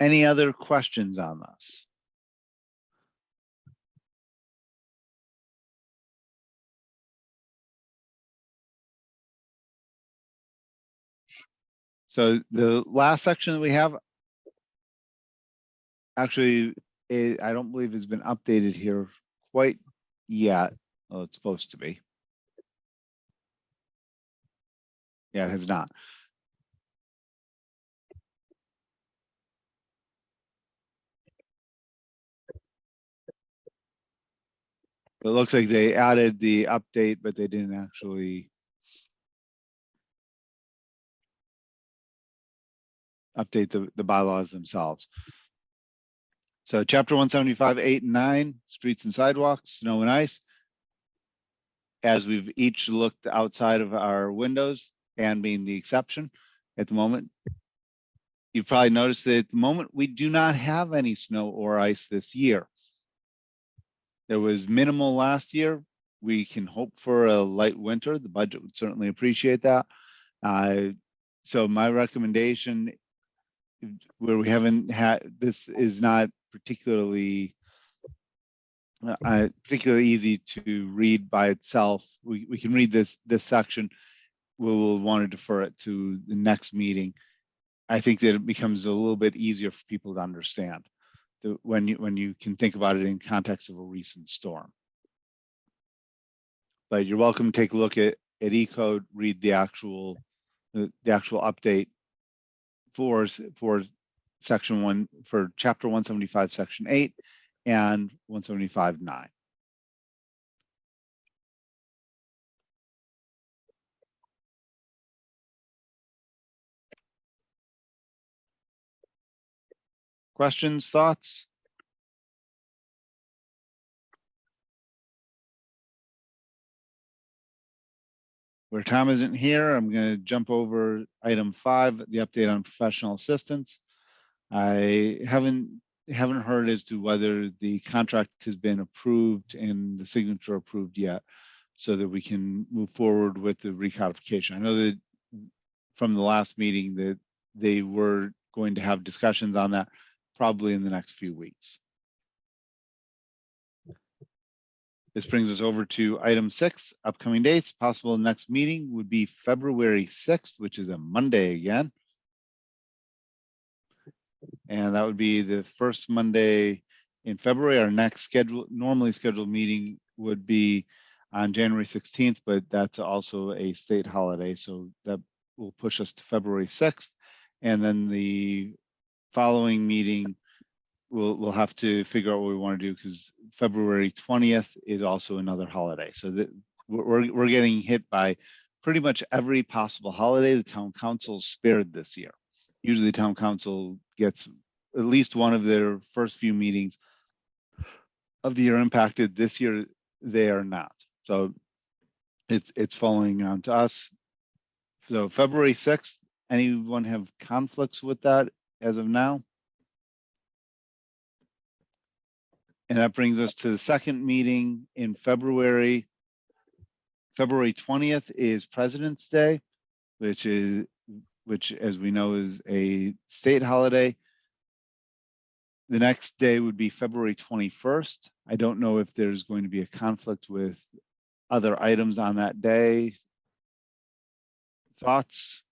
Any other questions on this? So the last section that we have, actually, I don't believe has been updated here quite yet. Well, it's supposed to be. Yeah, it has not. It looks like they added the update, but they didn't actually update the bylaws themselves. So chapter 175, 8 and 9, streets and sidewalks, snow and ice. As we've each looked outside of our windows and being the exception at the moment, you've probably noticed that at the moment we do not have any snow or ice this year. There was minimal last year. We can hope for a light winter. The budget would certainly appreciate that. So my recommendation, where we haven't had, this is not particularly easy to read by itself. We can read this section. We'll want to defer it to the next meeting. I think that it becomes a little bit easier for people to understand when you can think about it in context of a recent storm. But you're welcome to take a look at E-code, read the actual update for section 1 for chapter 175 section 8 and 175.9. Questions, thoughts? Where Tom isn't here, I'm going to jump over item 5, the update on professional assistance. I haven't heard as to whether the contract has been approved and the signature approved yet, so that we can move forward with the recodification. I know that from the last meeting that they were going to have discussions on that probably in the next few weeks. This brings us over to item 6, upcoming dates. Possible next meeting would be February 6th, which is a Monday again. And that would be the first Monday in February. Our next normally scheduled meeting would be on January 16th, but that's also a state holiday. So that will push us to February 6th. And then the following meeting, we'll have to figure out what we want to do, because February 20th is also another holiday. So that we're getting hit by pretty much every possible holiday the town council spared this year. Usually the town council gets at least one of their first few meetings of the year impacted. This year they are not. So it's falling on to us. So February 6th, anyone have conflicts with that as of now? And that brings us to the second meeting in February. February 20th is President's Day, which as we know is a state holiday. The next day would be February 21st. I don't know if there's going to be a conflict with other items on that day. Thoughts,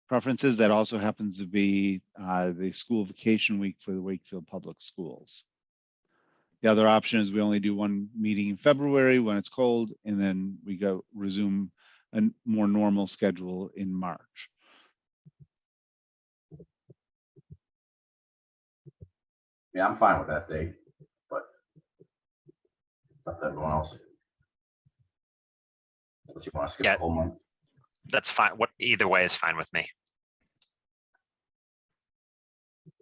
preferences? That also happens to be the school vacation week for the Wakefield Public Schools. The other option is we only do one meeting in February when it's cold, and then we resume a more normal schedule in March. Yeah, I'm fine with that date, but it's up to everyone else. Unless you want to skip Yeah. the whole month. That's fine. What, either way is fine with me.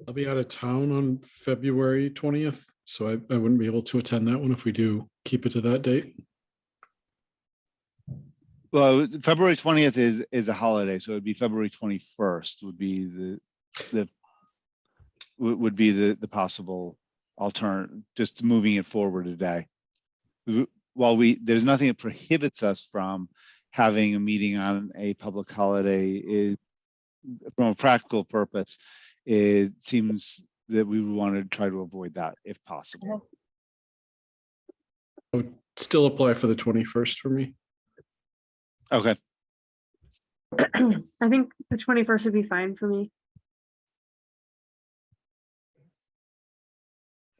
I'll be out of town on February 20th, so I wouldn't be able to attend that one if we do keep it to that date. Well, February 20th is a holiday, so it'd be February 21st would be the possible alternative, just moving it forward a day. While there's nothing that prohibits us from having a meeting on a public holiday, from a practical purpose, it seems that we would want to try to avoid that if possible. I would still apply for the 21st for me. Okay. I think the 21st would be fine for me.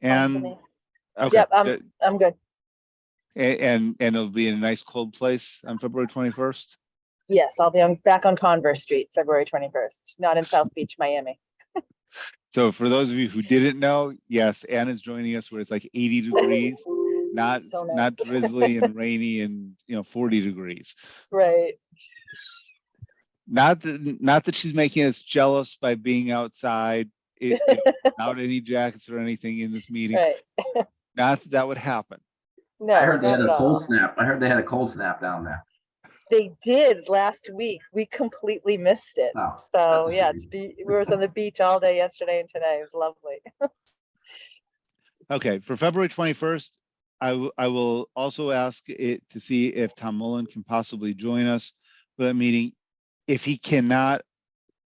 Fine for And me. okay. Yep, I'm good. And it'll be in a nice cold place on February 21st. Yes, I'll be back on Converse Street, February 21st, not in South Beach, Miami. So for those of you who didn't know, yes, Anna's joining us where it's like 80 degrees, not So nice. not drizzly and rainy and 40 degrees. Right. Not that she's making us jealous by being outside without any jackets or anything in this meeting. Right. Not that would happen. No, I heard they not had at a cold all. snap. I heard they had a cold snap down there. They did last week. We completely missed it. Oh, So that's a yeah, shame. we were on the beach all day yesterday and today. It was lovely. Okay, for February 21st, I will also ask it to see if Tom Mullen can possibly join us for that meeting. If he cannot,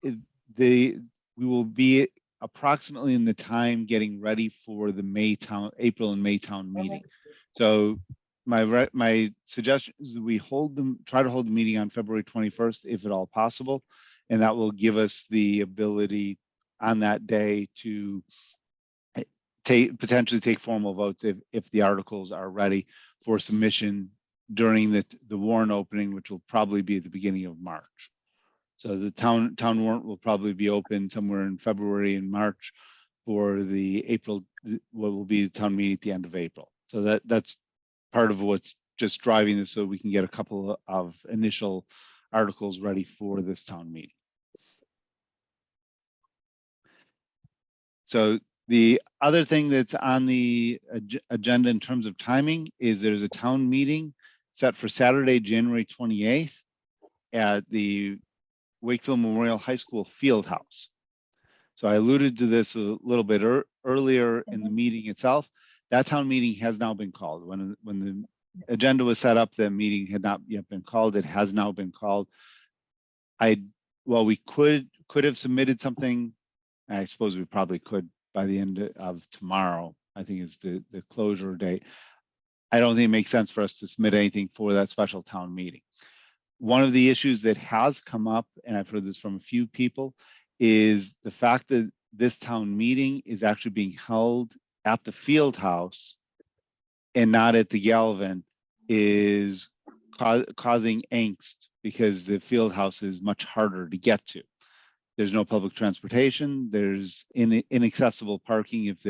we will be approximately in the time getting ready for the April and May town meeting. So my suggestion is that we try to hold the meeting on February 21st, if at all possible, and that will give us the ability on that day to potentially take formal votes if the articles are ready for submission during the warrant opening, which will probably be at the beginning of March. So the town warrant will probably be open somewhere in February and March for the April, what will be the town meeting at the end of April. So that's part of what's just driving this, so we can get a couple of initial articles ready for this town meeting. So the other thing that's on the agenda in terms of timing is there's a town meeting set for Saturday, January 28th at the Wakefield Memorial High School Field House. So I alluded to this a little bit earlier in the meeting itself. That town meeting has now been called. When the agenda was set up, the meeting had not yet been called. It has now been called. Well, we could have submitted something. I suppose we probably could by the end of tomorrow, I think is the closure date. I don't think it makes sense for us to submit anything for that special town meeting. One of the issues that has come up, and I've heard this from a few people, is the fact that this town meeting is actually being held at the field house and not at the Galvin is causing angst because the field house is much harder to get to. There's no public transportation. There's inaccessible parking if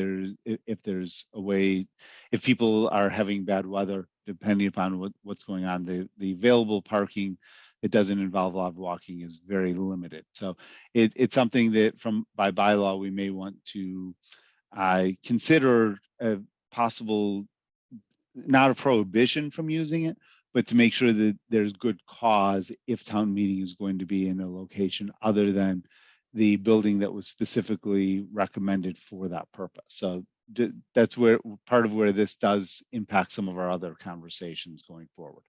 there's a way, if people are having bad weather, depending upon what's going on. The available parking that doesn't involve a lot of walking is very limited. So it's something that by bylaw, we may want to consider a possible, not a prohibition from using it, but to make sure that there's good cause if town meeting is going to be in a location other than the building that was specifically recommended for that purpose. So that's where part of where this does impact some of our other conversations going forward.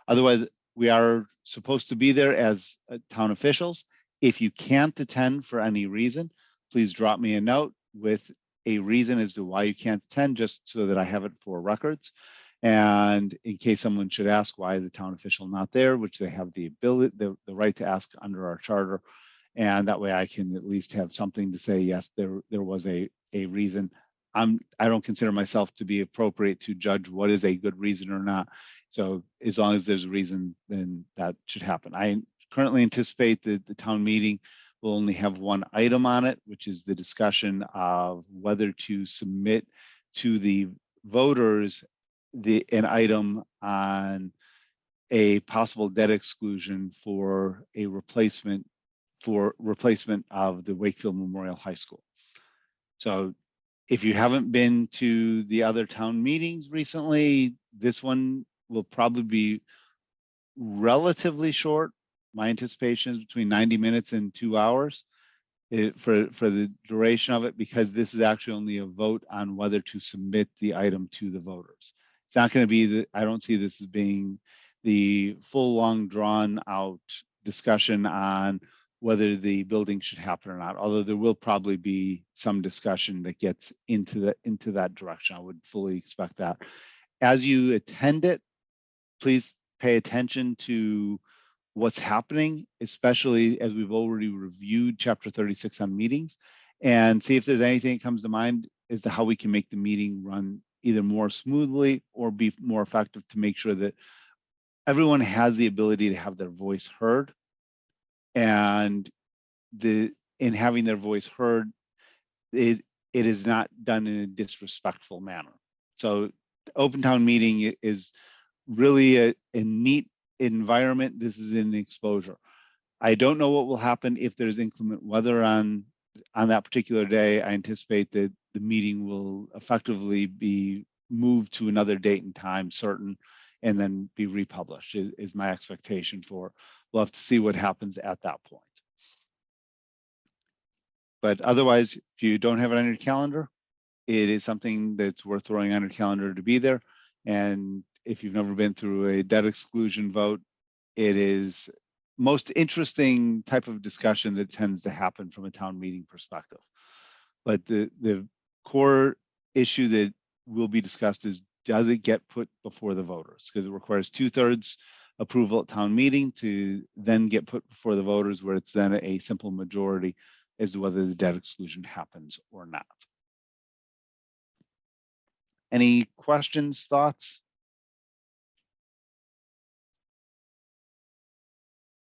Otherwise, we are supposed to be there as town officials. If you can't attend for any reason, please drop me a note with a reason as to why you can't attend, just so that I have it for records. And in case someone should ask, why is the town official not there, which they have the ability, the right to ask under our charter. And that way I can at least have something to say, yes, there was a reason. I don't consider myself to be appropriate to judge what is a good reason or not. So as long as there's a reason, then that should happen. I currently anticipate that the town meeting will only have one item on it, which is the discussion of whether to submit to the voters an item on a possible debt exclusion for a replacement of the Wakefield Memorial High School. So if you haven't been to the other town meetings recently, this one will probably be relatively short. My anticipation is between 90 minutes and 2 hours for the duration of it, because this is actually only a vote on whether to submit the item to the voters. It's not going to be I don't see this as being the full, long, drawn out discussion on whether the building should happen or not, although there will probably be some discussion that gets into that direction. I would fully expect that. As you attend it, please pay attention to what's happening, especially as we've already reviewed chapter 36 on meetings, and see if there's anything that comes to mind as to how we can make the meeting run either more smoothly or be more effective, to make sure that everyone has the ability to have their voice heard. And in having their voice heard, it is not done in a disrespectful manner. So the open town meeting is really a neat environment. This is an exposure. I don't know what will happen if there's inclement weather on that particular day. I anticipate that the meeting will effectively be moved to another date and time certain, and then be republished is my expectation for. We'll have to see what happens at that point. But otherwise, if you don't have it on your calendar, it is something that's worth throwing on your calendar to be there. And if you've never been through a debt exclusion vote, it is most interesting type of discussion that tends to happen from a town meeting perspective. But the core issue that will be discussed is, does it get put before the voters? Because it requires 2/3 approval at town meeting to then get put before the voters, where it's then a simple majority as to whether the debt exclusion happens or not. Any questions, thoughts?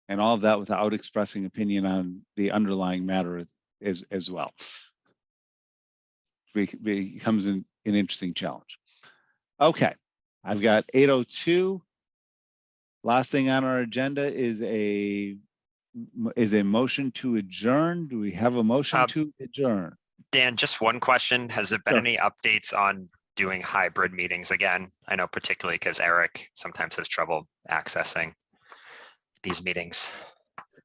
And all of that without expressing opinion on the underlying matter as well. Becomes an interesting challenge. Okay, I've got 8:02. Last thing on our agenda is a motion to adjourn. Do we have a motion to adjourn? Dan, just one question. Has there been Sure. any updates on doing hybrid meetings again? I know particularly because Eric sometimes has trouble accessing these meetings.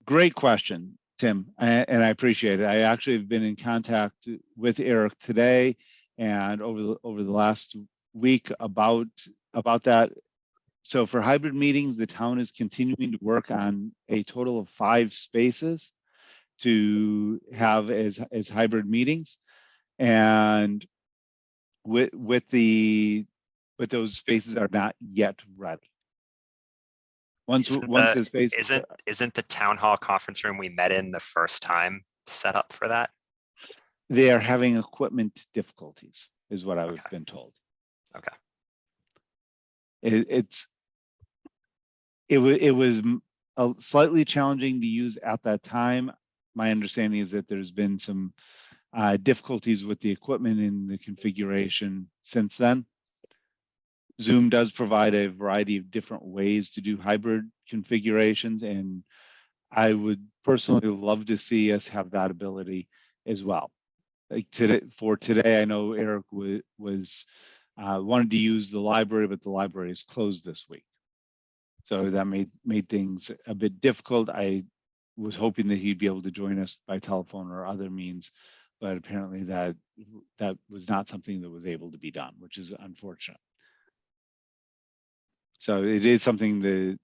Great question, Tim, and I appreciate it. I actually have been in contact with Eric today and over the last week about that. So for hybrid meetings, the town is continuing to work on a total of 5 spaces to have as hybrid meetings, and with those spaces are not yet ready. Once the space Isn't the town hall conference room we met in the first time set up for that? They are having equipment difficulties, is what I've been told. Okay. It was slightly challenging to use at that time. My understanding is that there's been some difficulties with the equipment and the configuration since then. Zoom does provide a variety of different ways to do hybrid configurations, and I would personally love to see us have that ability as well. Like today, I know Eric was wanted to use the library, but the library is closed this week. So that made things a bit difficult. I was hoping that he'd be able to join us by telephone or other means, but apparently that was not something that was able to be done, which is unfortunate. So it is something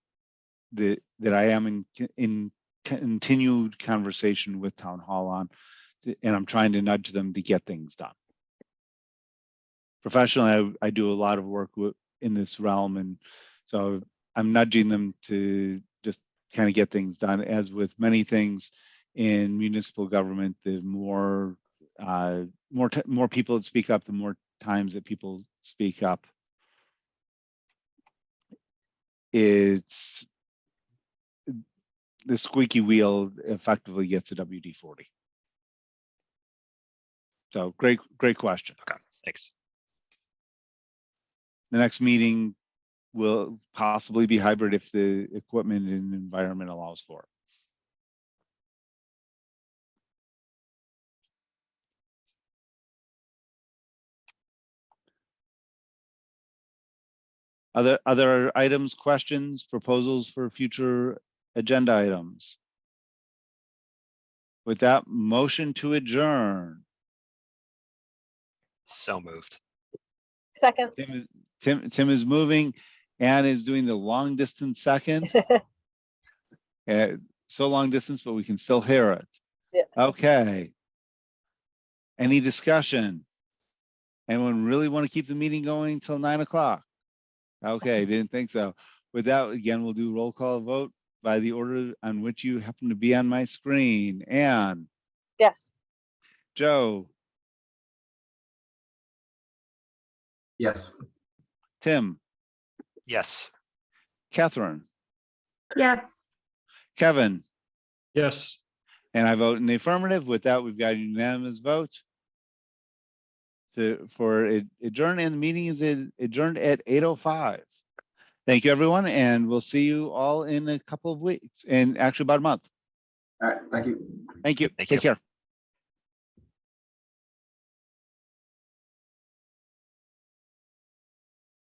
that I am in continued conversation with Town Hall on, and I'm trying to nudge them to get things done. Professionally, I do a lot of work in this realm, and so I'm nudging them to just kind of get things done. As with many things in municipal government, the more more people that speak up, the more times that people speak up. It's the squeaky wheel effectively gets a WD-40. So great question. Okay, thanks. The next meeting will possibly be hybrid if the equipment and environment allows for it. Other items, questions, proposals for future agenda items? With that, motion to adjourn. So moved. Second. Tim is moving. Ann is doing the long distance second. So long distance, but we can still hear it. Yeah. Okay. Any discussion? Anyone really want to keep the meeting going till 9 o'clock? Okay, didn't think so. With that, again, we'll do roll call vote by the order on which you happen to be on my screen. Ann, Yes. Joe, Yes. Tim, Yes. Catherine, Yes. Kevin, Yes. and I vote in the affirmative. With that, we've got a unanimous vote for adjourn, and the meeting is adjourned at 8:05. Thank you, everyone, and we'll see you all in a couple of weeks, and actually about a month. All right, thank you. Thank you. Thank Take you. care.